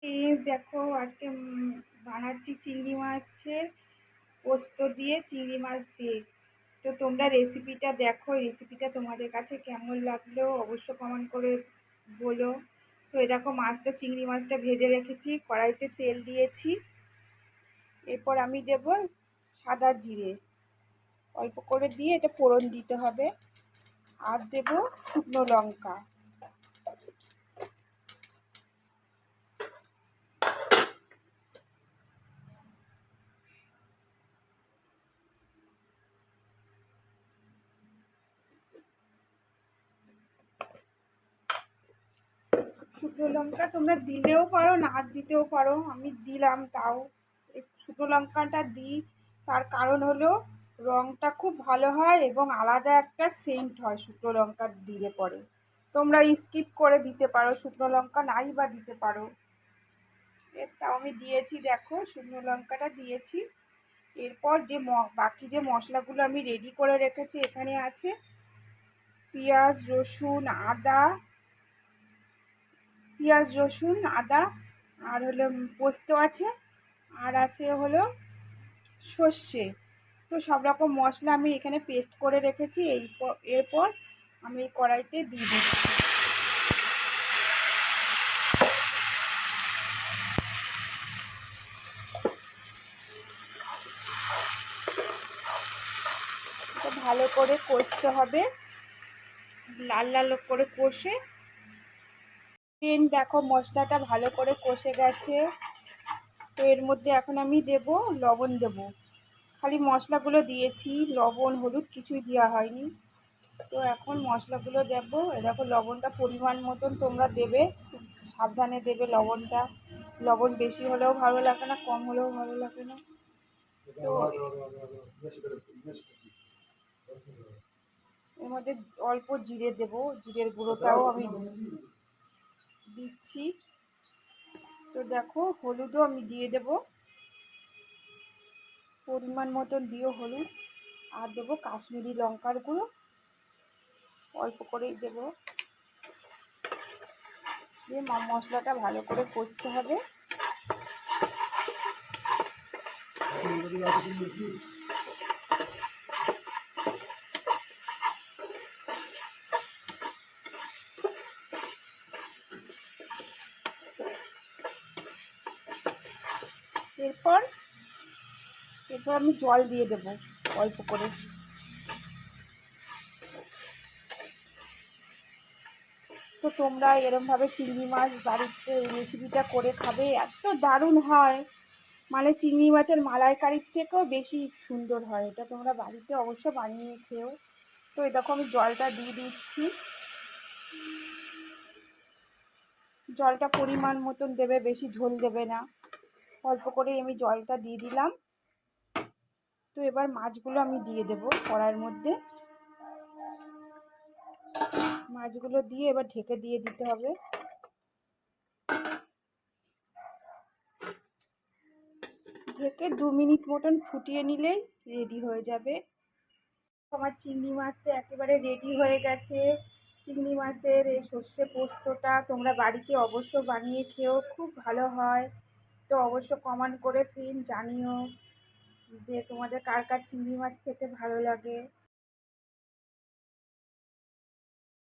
Please দেখো আজকে বানাচ্ছি চিংড়ি মাছের পোস্ত দিয়ে চিংড়ি মাছ দিয়ে। তো তোমরা রেসিপিটা দেখো, রেসিপিটা তোমাদের কাছে কেমন লাগলো অবশ্য কমেন্ট করে বলো। তো এই দেখো মাছটা, চিংড়ি মাছটা ভেজে রেখেছি, কড়াইতে তেল দিয়েছি। এরপর আমি দেব সাদা জিরে, অল্প করে দিয়ে এটা ফোড়ন দিতে হবে। আর দেব শুকনো লঙ্কা। শুকনো লঙ্কা তোমরা দিলেও পারো, না দিতেও পারো, আমি দিলাম তাও। শুকনো লঙ্কাটা দিই, তার কারণ হলো রঙটা খুব ভালো হয় এবং আলাদা একটা সেন্ট হয় শুকনো লঙ্কা দিলে পরে। তোমরা স্কিপ করে দিতে পারো, শুকনো লঙ্কা নাই বা দিতে পারো। তাও আমি দিয়েছি, দেখো শুকনো লঙ্কাটা দিয়েছি। এরপর যে বাকি যে মশলাগুলো আমি রেডি করে রেখেছি, এখানে আছে পেঁয়াজ, রসুন, আদা, আদা, আর হলো পোস্ত আছে, আর আছে হলো সর্ষে। তো সব রকম মশলা আমি এখানে পেস্ট করে রেখেছি। এরপর আমি এই কড়াইতে দিয়ে দিচ্ছি। তো ভালো করে কষতে হবে, লাল লাল করে কষে। দেখো মশলাটা ভালো করে কষে গেছে। তো এর মধ্যে এখন আমি দেব লবণ, দেব খালি মশলাগুলো দিয়েছি, লবণ হলুদ কিছুই দেওয়া হয়নি। তো এখন মশলাগুলো দেবো। দেখো লবণটা পরিমাণ মতন তোমরা দেবে, খুব সাবধানে দেবে লবণটা। লবণ বেশি হলেও ভালো লাগে না, কম হলেও ভালো লাগে না। তো এর মধ্যে অল্প জিরে দেবো, জিরের গুঁড়োটাও আমি দিচ্ছি। তো দেখো হলুদও আমি দিয়ে দেব, পরিমাণ মতন দিও হলুদ। আর দেবো কাশ্মীরি লঙ্কার গুঁড়ো, অল্প করেই দেবো। দিয়ে মশলাটা ভালো করে কষতে হবে। এরপর আমি জল দিয়ে দেবো অল্প করে। তো তোমরা এরমভাবে চিংড়ি মাছ বাড়িতে রেসিপিটা করে খাবে, এত দারুণ হয়, মানে চিংড়ি মাছের মালাইকারির থেকেও বেশি সুন্দর হয়। এটা তোমরা বাড়িতে অবশ্য বানিয়ে খেও। তো এরকম আমি জলটা দিয়ে দিচ্ছি। জলটা পরিমাণ মতন দেবে, বেশি ঝোল দেবে না, অল্প করেই আমি জলটা দিয়ে দিলাম। তো এবার মাছগুলো আমি দিয়ে দেবো কড়াইয়ের মধ্যে। মাছগুলো দিয়ে এবার ঢেকে দিয়ে দিতে হবে। ঢেকে 2 মিনিট মতন ফুটিয়ে নিলেই রেডি হয়ে যাবে। আমার চিংড়ি মাছটা একেবারে রেডি হয়ে গেছে। চিংড়ি মাছের এই সর্ষে পোস্তটা তোমরা বাড়িতে অবশ্য বানিয়ে খেও, খুব ভালো হয়। তো অবশ্য কমেন্ট করে জানিও যে তোমাদের কার কার চিংড়ি মাছ খেতে ভালো লাগে।